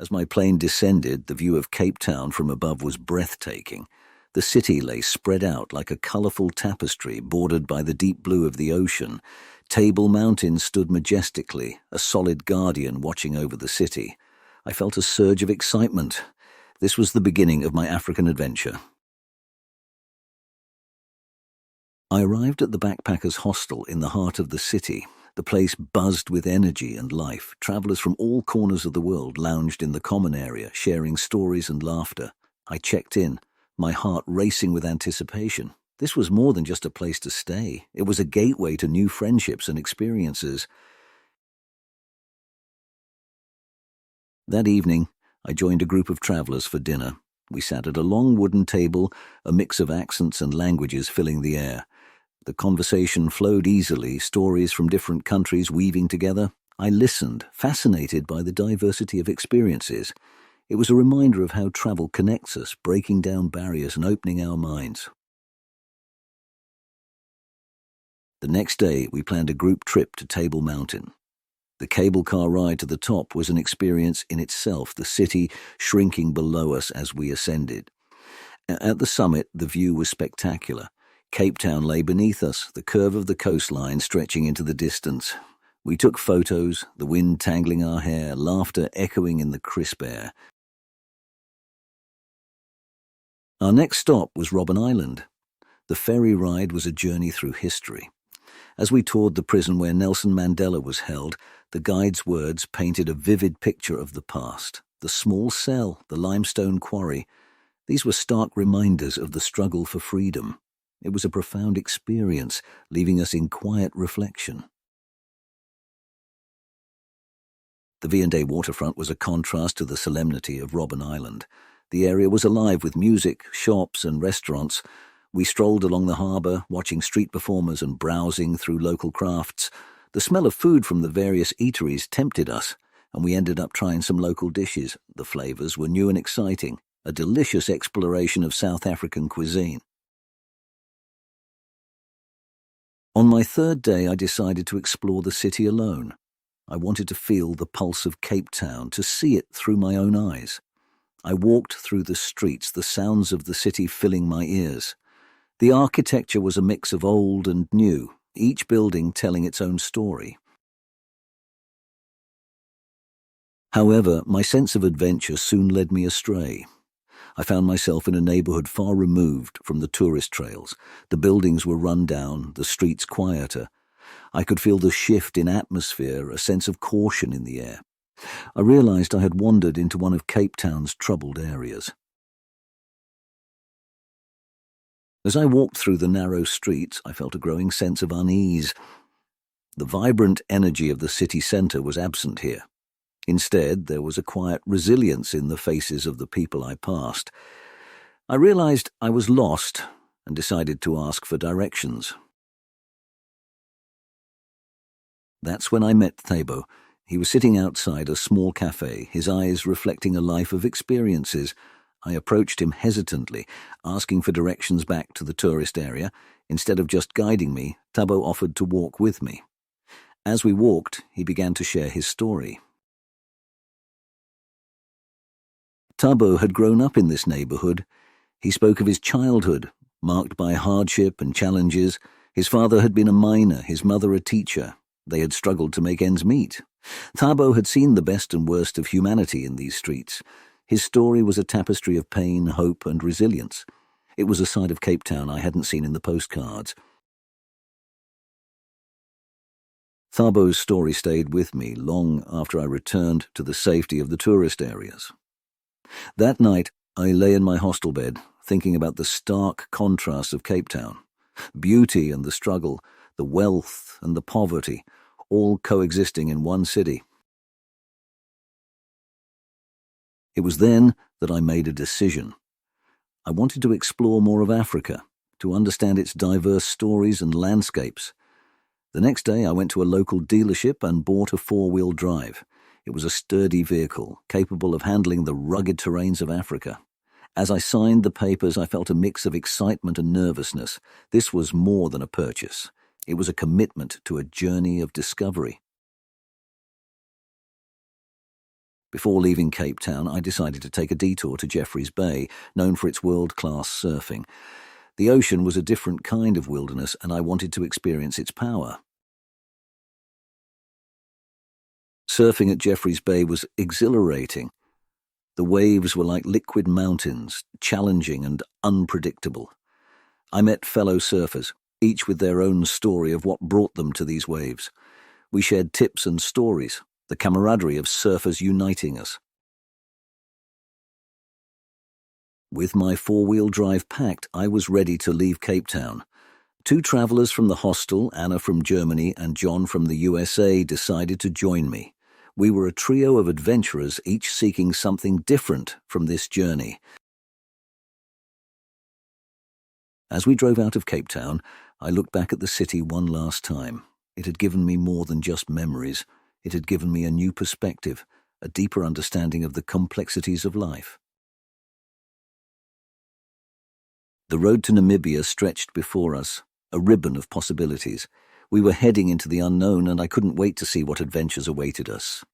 As my plane descended, the view of Cape Town from above was breathtaking. The city lay spread out like a colourful tapestry bordered by the deep blue of the ocean. Table Mountain stood majestically, a solid guardian watching over the city. I felt a surge of excitement. This was the beginning of my African adventure. I arrived at the backpackers' hostel in the heart of the city. The place buzzed with energy and life. Travellers from all corners of the world lounged in the common area, sharing stories and laughter. I checked in, my heart racing with anticipation. This was more than just a place to stay. It was a gateway to new friendships and experiences. That evening, I joined a group of travellers for dinner. We sat at a long wooden table, a mix of accents and languages filling the air. The conversation flowed easily, stories from different countries weaving together. I listened, fascinated by the diversity of experiences. It was a reminder of how travel connects us, breaking down barriers and opening our minds. The next day, we planned a group trip to Table Mountain. The cable car ride to the top was an experience in itself, the city shrinking below us as we ascended. At the summit, the view was spectacular. Cape Town lay beneath us, the curve of the coastline stretching into the distance. We took photos, the wind tangling our hair, laughter echoing in the crisp air. Our next stop was Robben Island. The ferry ride was a journey through history. As we toured the prison where Nelson Mandela was held, the guide's words painted a vivid picture of the past. The small cell, the limestone quarry, these were stark reminders of the struggle for freedom. It was a profound experience, leaving us in quiet reflection. The V&A waterfront was a contrast to the solemnity of Robben Island. The area was alive with music, shops and restaurants. We strolled along the harbour, watching street performers and browsing through local crafts. The smell of food from the various eateries tempted us, and we ended up trying some local dishes. The flavours were new and exciting, a delicious exploration of South African cuisine. On my third day, I decided to explore the city alone. I wanted to feel the pulse of Cape Town, to see it through my own eyes. I walked through the streets, the sounds of the city filling my ears. The architecture was a mix of old and new, each building telling its own story. However, my sense of adventure soon led me astray. I found myself in a neighbourhood far removed from the tourist trails. The buildings were run down, the streets quieter. I could feel the shift in atmosphere, a sense of caution in the air. I realised I had wandered into one of Cape Town's troubled areas. As I walked through the narrow streets, I felt a growing sense of unease. The vibrant energy of the city centre was absent here. Instead, there was a quiet resilience in the faces of the people I passed. I realized I was lost and decided to ask for directions. That's when I met Thabo. He was sitting outside a small cafe, his eyes reflecting a life of experiences. I approached him hesitantly, asking for directions back to the tourist area. Instead of just guiding me, Thabo offered to walk with me. As we walked, he began to share his story. Thabo had grown up in this neighbourhood. He spoke of his childhood, marked by hardship and challenges. His father had been a miner, his mother a teacher. They had struggled to make ends meet. Thabo had seen the best and worst of humanity in these streets. His story was a tapestry of pain, hope, and resilience. It was a side of Cape Town I hadn't seen in the postcards. Thabo's story stayed with me long after I returned to the safety of the tourist areas. That night, I lay in my hostel bed, thinking about the stark contrast of Cape Town. Beauty and the struggle, the wealth and the poverty, all coexisting in one city. It was then that I made a decision. I wanted to explore more of Africa, to understand its diverse stories and landscapes. The next day, I went to a local dealership and bought a four-wheel drive. It was a sturdy vehicle, capable of handling the rugged terrains of Africa. As I signed the papers, I felt a mix of excitement and nervousness. This was more than a purchase. It was a commitment to a journey of discovery. Before leaving Cape Town, I decided to take a detour to Jeffreys Bay, known for its world-class surfing. The ocean was a different kind of wilderness, and I wanted to experience its power. Surfing at Jeffreys Bay was exhilarating. The waves were like liquid mountains, challenging and unpredictable. I met fellow surfers, each with their own story of what brought them to these waves. We shared tips and stories, the camaraderie of surfers uniting us. With my four-wheel drive packed, I was ready to leave Cape Town. 2 travellers from the hostel, Anna from Germany and John from the USA, decided to join me. We were a trio of adventurers, each seeking something different from this journey. As we drove out of Cape Town, I looked back at the city one last time. It had given me more than just memories. It had given me a new perspective, a deeper understanding of the complexities of life. The road to Namibia stretched before us, a ribbon of possibilities. We were heading into the unknown, and I couldn't wait to see what adventures awaited us.